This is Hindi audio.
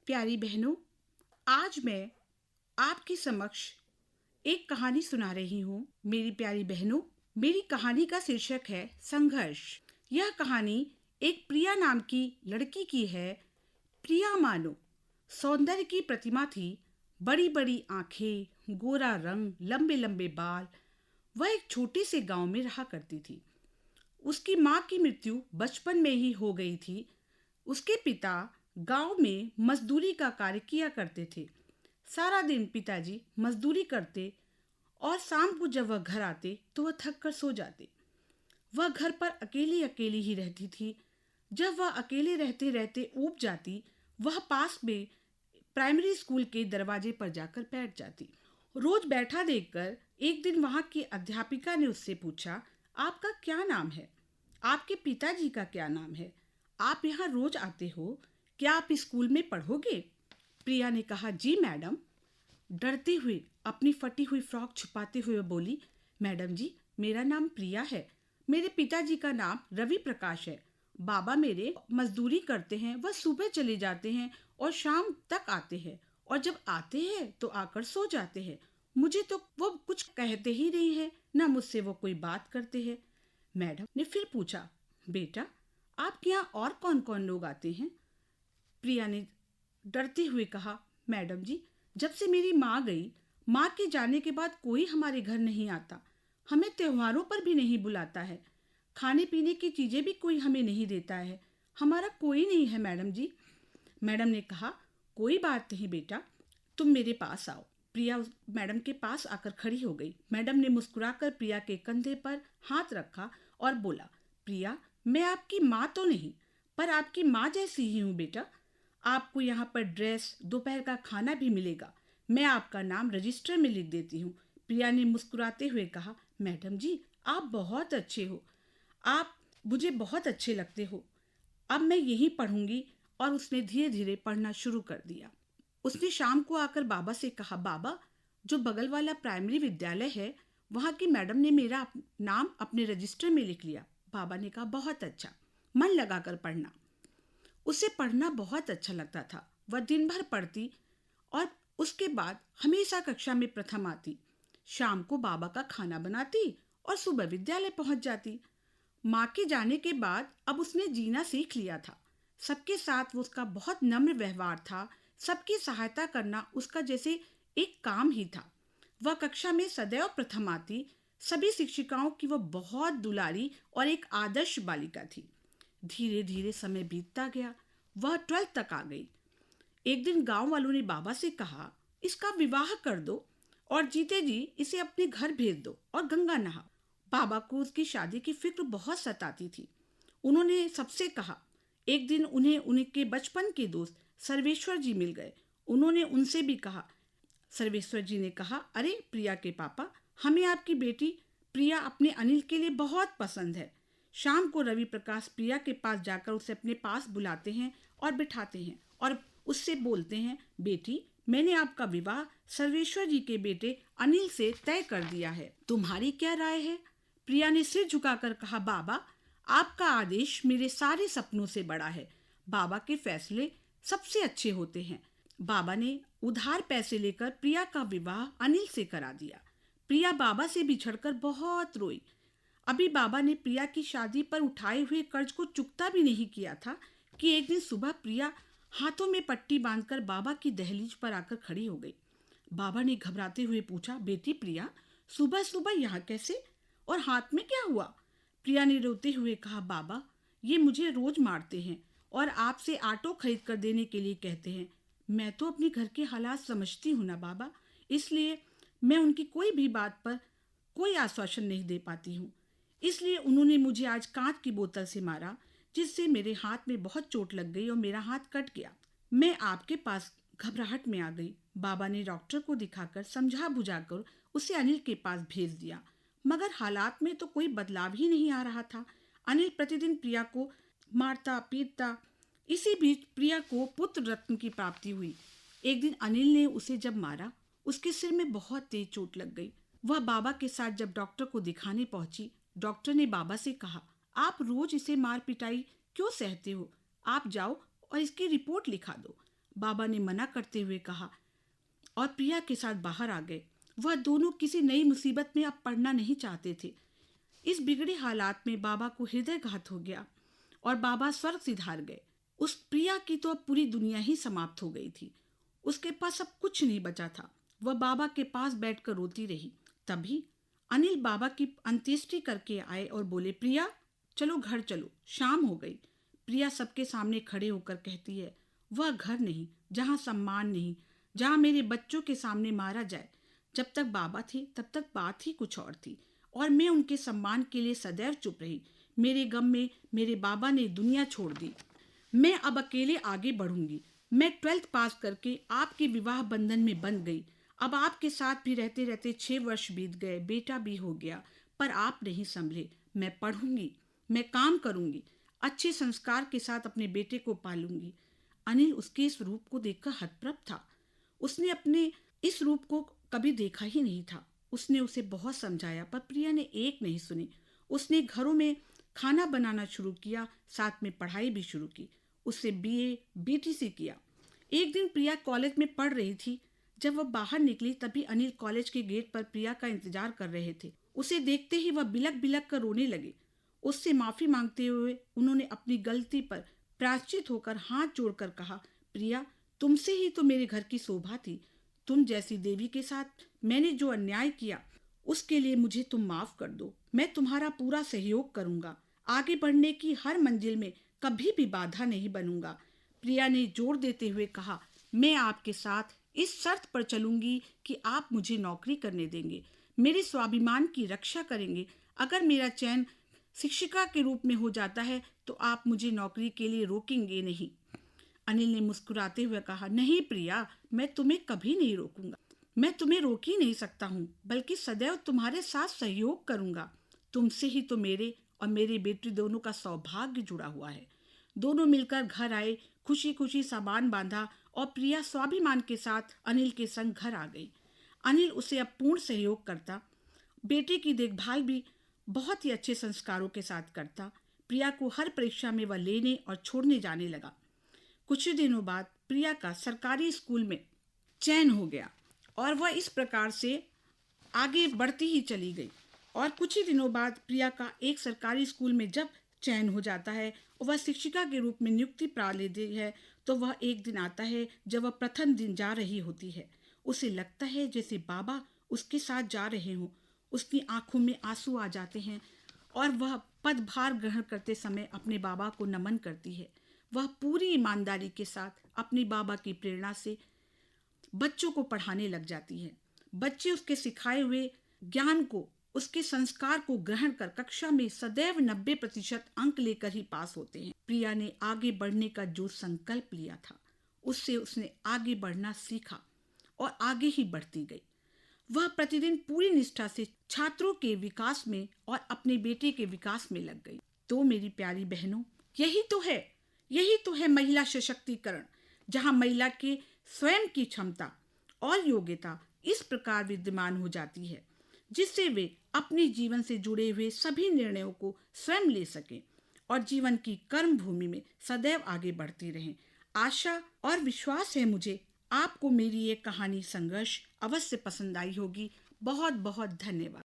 प्यारी बहनों, आज मैं आपके समक्ष एक कहानी सुना रही हूँ। मेरी प्यारी बहनों, मेरी कहानी का शीर्षक है संघर्ष। यह कहानी एक प्रिया नाम की लड़की की है। प्रिया मानो सौंदर्य की प्रतिमा थी। बड़ी बड़ी आंखें, गोरा रंग, लंबे लंबे बाल। वह एक छोटे से गांव में रहा करती थी। उसकी माँ की मृत्यु बचपन में ही हो गई थी। उसके पिता गांव में मजदूरी का कार्य किया करते थे। सारा दिन पिताजी मजदूरी करते और शाम को जब वह घर आते तो वह थक कर सो जाते। वह घर पर अकेली अकेली ही रहती थी। जब वह अकेले रहते रहते ऊब जाती, वह पास में प्राइमरी स्कूल के दरवाजे पर जाकर बैठ जाती। रोज बैठा देखकर एक दिन वहां की अध्यापिका ने उससे पूछा, आपका क्या नाम है? आपके पिताजी का क्या नाम है? आप यहाँ रोज आते हो, क्या आप स्कूल में पढ़ोगे? प्रिया ने कहा, जी मैडम। डरते हुए अपनी फटी हुई फ्रॉक छुपाते हुए बोली, मैडम जी, मेरा नाम प्रिया है। मेरे पिताजी का नाम रवि प्रकाश है। बाबा मेरे मजदूरी करते हैं। वह सुबह चले जाते हैं और शाम तक आते हैं, और जब आते हैं तो आकर सो जाते हैं। मुझे तो वो कुछ कहते ही नहीं है, ना मुझसे वो कोई बात करते हैं। मैडम ने फिर पूछा, बेटा, आपके यहाँ और कौन कौन लोग आते हैं? प्रिया ने डरते हुए कहा, मैडम जी, जब से मेरी माँ गई, माँ के जाने के बाद कोई हमारे घर नहीं आता। हमें त्योहारों पर भी नहीं बुलाता है। खाने पीने की चीजें भी कोई हमें नहीं देता है। हमारा कोई नहीं है मैडम जी। मैडम ने कहा, कोई बात नहीं बेटा, तुम मेरे पास आओ। प्रिया मैडम के पास आकर खड़ी हो गई। मैडम ने मुस्कुराकर प्रिया के कंधे पर हाथ रखा और बोला, प्रिया, मैं आपकी माँ तो नहीं, पर आपकी माँ जैसी ही हूँ बेटा। आपको यहाँ पर ड्रेस, दोपहर का खाना भी मिलेगा। मैं आपका नाम रजिस्टर में लिख देती हूँ। प्रिया ने मुस्कुराते हुए कहा, मैडम जी, आप बहुत अच्छे हो। आप मुझे बहुत अच्छे लगते हो। अब मैं यहीं पढ़ूंगी। और उसने धीरे धीरे पढ़ना शुरू कर दिया। उसने शाम को आकर बाबा से कहा, बाबा, जो बगल वाला प्राइमरी विद्यालय है, वहाँ की मैडम ने मेरा नाम अपने रजिस्टर में लिख लिया। बाबा ने कहा, बहुत अच्छा, मन लगाकर पढ़ना। उसे पढ़ना बहुत अच्छा लगता था। वह दिन भर पढ़ती और उसके बाद हमेशा कक्षा में प्रथम आती। शाम को बाबा का खाना बनाती और सुबह विद्यालय पहुंच जाती। माँ के जाने के बाद अब उसने जीना सीख लिया था। सबके साथ वो उसका बहुत नम्र व्यवहार था। सबकी सहायता करना उसका जैसे एक काम ही था। वह कक्षा में सदैव प्रथम आती। सभी शिक्षिकाओं की वह बहुत दुलारी और एक आदर्श बालिका थी। धीरे धीरे समय बीतता गया। वह 12th तक आ गई। एक दिन गांव वालों ने बाबा से कहा, इसका विवाह कर दो और जीते जी इसे अपने घर भेज दो और गंगा नहा। बाबा को उसकी शादी की फिक्र बहुत सताती थी। उन्होंने सबसे कहा। एक दिन उन्हें उनके बचपन के दोस्त सर्वेश्वर जी मिल गए। उन्होंने उनसे भी कहा। सर्वेश्वर जी ने कहा, अरे प्रिया के पापा, हमें आपकी बेटी प्रिया अपने अनिल के लिए बहुत पसंद है। शाम को रवि प्रकाश प्रिया के पास जाकर उसे अपने पास बुलाते हैं और बिठाते हैं और उससे बोलते हैं, बेटी, मैंने आपका विवाह सर्वेश्वर जी के बेटे अनिल से तय कर दिया है। तुम्हारी क्या राय है? प्रिया ने सिर झुकाकर कहा, बाबा, आपका आदेश मेरे सारे सपनों से बड़ा है। बाबा के फैसले सबसे अच्छे होते हैं। बाबा ने उधार पैसे लेकर प्रिया का विवाह अनिल से करा दिया। प्रिया बाबा से बिछड़कर बहुत रोई। अभी बाबा ने प्रिया की शादी पर उठाए हुए कर्ज को चुकता भी नहीं किया था कि एक दिन सुबह प्रिया हाथों में पट्टी बांधकर बाबा की दहलीज पर आकर खड़ी हो गई। बाबा ने घबराते हुए पूछा, बेटी प्रिया, सुबह सुबह यहाँ कैसे और हाथ में क्या हुआ? प्रिया ने रोते हुए कहा, बाबा, ये मुझे रोज मारते हैं और आपसे ऑटो खरीद कर देने के लिए कहते हैं। मैं तो अपने घर के हालात समझती हूँ ना बाबा, इसलिए मैं उनकी कोई भी बात पर कोई आश्वासन नहीं दे पाती हूँ। इसलिए उन्होंने मुझे आज कांच की बोतल से मारा, जिससे मेरे हाथ में बहुत चोट लग गई और मेरा हाथ कट गया। मैं आपके पास घबराहट में आ गई। बाबा ने डॉक्टर को दिखाकर समझा बुझाकर उसे अनिल के पास भेज दिया, मगर हालात में तो कोई बदलाव ही नहीं आ रहा था। अनिल प्रतिदिन प्रिया को मारता पीटता। इसी बीच प्रिया को पुत्र रत्न की प्राप्ति हुई। एक दिन अनिल ने उसे जब मारा, उसके सिर में बहुत तेज चोट लग गई। वह बाबा के साथ जब डॉक्टर को दिखाने पहुंची, डॉक्टर ने बाबा से कहा, आप रोज इसे मार पिटाई क्यों सहते हो? आप जाओ और इसकी रिपोर्ट लिखा दो। बाबा ने मना करते हुए कहा और प्रिया के साथ बाहर आ गए। वह दोनों किसी नई मुसीबत में अब पड़ना नहीं चाहते थे। इस बिगड़े हालात में बाबा को हृदयघात हो गया और बाबा स्वर्ग सिधार गए। उस प्रिया की तो अब पूरी दुनिया ही समाप्त हो गई थी। उसके पास अब कुछ नहीं बचा था। वह बाबा के पास बैठकर रोती रही। तभी अनिल बाबा की अंत्येष्टि करके आए और बोले, प्रिया चलो घर चलो, शाम हो गई। प्रिया सबके सामने खड़े होकर कहती है, वह घर नहीं जहाँ सम्मान नहीं, जहाँ मेरे बच्चों के सामने मारा जाए। जब तक बाबा थे तब तक बात ही कुछ और थी और मैं उनके सम्मान के लिए सदैव चुप रही। मेरे गम में मेरे बाबा ने दुनिया छोड़ दी। मैं अब अकेले आगे बढ़ूंगी। मैं 12th पास करके आपके विवाह बंधन में बंध गई। अब आपके साथ भी रहते रहते 6 वर्ष बीत गए, बेटा भी हो गया, पर आप नहीं संभले। मैं पढ़ूंगी, मैं काम करूंगी, अच्छे संस्कार के साथ अपने बेटे को पालूंगी। अनिल उसके इस रूप को देखकर हतप्रभ था। उसने अपने इस रूप को कभी देखा ही नहीं था। उसने उसे बहुत समझाया पर प्रिया ने एक नहीं सुनी। उसने घरों में खाना बनाना शुरू किया, साथ में पढ़ाई भी शुरू की। उससे बीए बीटीसी किया। एक दिन प्रिया कॉलेज में पढ़ रही थी। जब वह बाहर निकली तभी अनिल कॉलेज के गेट पर प्रिया का इंतजार कर रहे थे। उसे देखते ही वह बिलक बिलक कर रोने लगे। उससे माफी मांगते हुए उन्होंने अपनी गलती पर प्रायश्चित होकर हाथ जोड़कर कहा, प्रिया तुमसे ही तो मेरे घर की शोभा थी। तुम जैसी देवी के साथ मैंने जो अन्याय किया उसके लिए मुझे तुम माफ कर दो। मैं तुम्हारा पूरा सहयोग करूंगा। आगे बढ़ने की हर मंजिल में कभी भी बाधा नहीं बनूंगा। प्रिया ने जोर देते हुए कहा, मैं आपके साथ इस शर्त पर चलूंगी कि आप मुझे नौकरी करने देंगे, मेरे स्वाभिमान की रक्षा करेंगे। अगर मेरा चयन शिक्षिका के रूप में हो जाता है तो आप मुझे नौकरी के लिए रोकेंगे नहीं। अनिल ने मुस्कुराते हुए कहा, नहीं प्रिया, मैं तुम्हें कभी नहीं रोकूंगा। मैं तुम्हें रोक ही नहीं सकता हूँ, बल्कि सदैव तुम्हारे साथ सहयोग करूंगा। तुमसे ही तो मेरे और मेरे बेटे दोनों का सौभाग्य जुड़ा हुआ है। दोनों मिलकर घर आए, खुशी खुशी सामान बांधा और प्रिया स्वाभिमान के साथ अनिल के संग घर आ गई। अनिल उसे अब पूर्ण सहयोग करता, बेटे की देखभाल भी बहुत ही अच्छे संस्कारों के साथ करता। प्रिया को हर परीक्षा में वह लेने और छोड़ने जाने लगा। कुछ ही दिनों बाद प्रिया का सरकारी स्कूल में चयन हो गया और वह इस प्रकार से आगे बढ़ती ही चली गई। और कुछ ही दिनों बाद प्रिया का एक सरकारी स्कूल में जब चयन हो जाता है और वह शिक्षिका के रूप में नियुक्ति पा लेती है, तो वह एक दिन आता है जब वह प्रथम दिन जा रही होती है। उसे लगता है जैसे बाबा उसके साथ जा रहे हों। उसकी आंखों में आंसू आ जाते हैं और वह पदभार ग्रहण करते समय अपने बाबा को नमन करती है। वह पूरी ईमानदारी के साथ अपने बाबा की प्रेरणा से बच्चों को पढ़ाने लग जाती है। बच्चे उसके सिखाए हुए ज्ञान को, उसके संस्कार को ग्रहण कर कक्षा में सदैव 90% अंक लेकर ही पास होते हैं। प्रिया ने आगे बढ़ने का जो संकल्प लिया था, उससे उसने आगे बढ़ना सीखा और आगे ही बढ़ती गई। वह प्रतिदिन पूरी निष्ठा से छात्रों के विकास में और अपने बेटे के विकास में लग गई। तो मेरी प्यारी बहनों, यही तो है महिला सशक्तिकरण, जहां महिला के स्वयं की क्षमता और योग्यता इस प्रकार विद्यमान हो जाती है जिससे वे अपने जीवन से जुड़े हुए सभी निर्णयों को स्वयं ले सकें और जीवन की कर्म भूमि में सदैव आगे बढ़ती रहें। आशा और विश्वास है मुझे आपको मेरी ये कहानी संघर्ष अवश्य पसंद आई होगी। बहुत बहुत धन्यवाद।